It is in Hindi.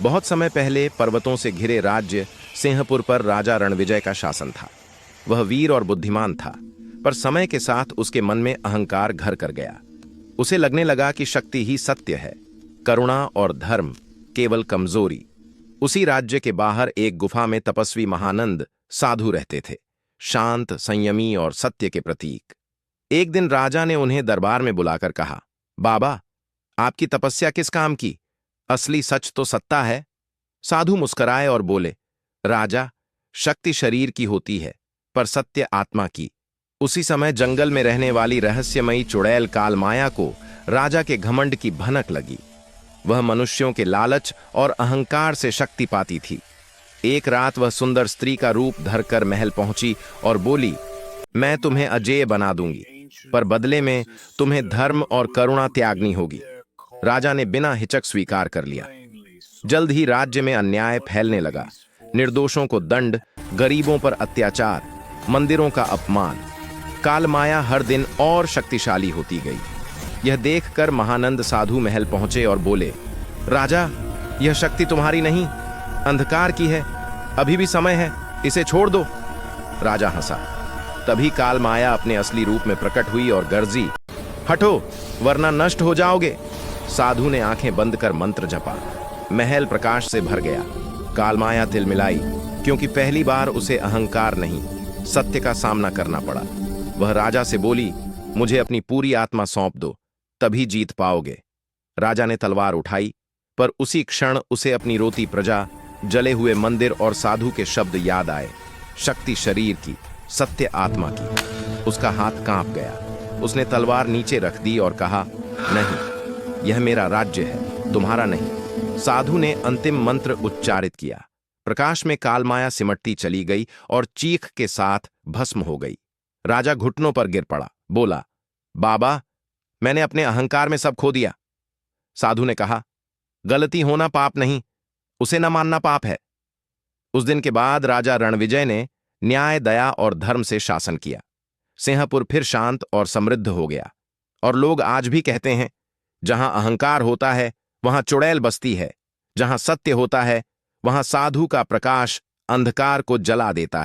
बहुत समय पहले पर्वतों से घिरे राज्य सिंहपुर पर राजा रणविजय का शासन था। वह वीर और बुद्धिमान था, पर समय के साथ उसके मन में अहंकार घर कर गया। उसे लगने लगा कि शक्ति ही सत्य है, करुणा और धर्म केवल कमजोरी। उसी राज्य के बाहर एक गुफा में तपस्वी महानंद साधु रहते थे, शांत, संयमी और सत्य के प्रतीक। एक दिन राजा ने उन्हें दरबार में बुलाकर कहा, बाबा, आपकी तपस्या किस काम की? असली सच तो सत्ता है। साधु मुस्कुराए और बोले, राजा, शक्ति शरीर की होती है, पर सत्य आत्मा की। उसी समय जंगल में रहने वाली रहस्यमयी चुड़ैल कालमाया को राजा के घमंड की भनक लगी। वह मनुष्यों के लालच और अहंकार से शक्ति पाती थी। एक रात वह सुंदर स्त्री का रूप धरकर महल पहुंची और बोली, मैं तुम्हें अजेय बना दूंगी, पर बदले में तुम्हें धर्म और करुणा त्यागनी होगी। राजा ने बिना हिचक स्वीकार कर लिया। जल्द ही राज्य में अन्याय फैलने लगा। निर्दोषों को दंड, गरीबों पर अत्याचार, मंदिरों का अपमान। कालमाया हर दिन और शक्तिशाली होती गई। यह देखकर महानंद साधु महल पहुंचे और बोले, राजा, यह शक्ति तुम्हारी नहीं, अंधकार की है। अभी भी समय है, इसे छोड़ दो। राजा हंसा। तभी कालमाया अपने असली रूप में प्रकट हुई और गर्जी, हटो, वरना नष्ट हो जाओगे। साधु ने आंखें बंद कर मंत्र जपा। महल प्रकाश से भर गया। कालमाया तिलमिलाई, क्योंकि पहली बार उसे अहंकार नहीं, सत्य का सामना करना पड़ा। वह राजा से बोली, मुझे अपनी पूरी आत्मा सौंप दो, तभी जीत पाओगे। राजा ने तलवार उठाई, पर उसी क्षण उसे अपनी रोती प्रजा, जले हुए मंदिर और साधु के शब्द याद आए। शक्ति शरीर की, सत्य आत्मा की। उसका हाथ कांप गया। उसने तलवार नीचे रख दी और कहा, नहीं, यह मेरा राज्य है, तुम्हारा नहीं। साधु ने अंतिम मंत्र उच्चारित किया। प्रकाश में कालमाया सिमटती चली गई और चीख के साथ भस्म हो गई। राजा घुटनों पर गिर पड़ा, बोला, बाबा, मैंने अपने अहंकार में सब खो दिया। साधु ने कहा, गलती होना पाप नहीं, उसे न मानना पाप है। उस दिन के बाद राजा रणविजय ने न्याय, दया और धर्म से शासन किया। सिंहपुर फिर शांत और समृद्ध हो गया। और लोग आज भी कहते हैं, जहां अहंकार होता है वहां चुड़ैल बसती है, जहां सत्य होता है वहां साधु का प्रकाश अंधकार को जला देता है।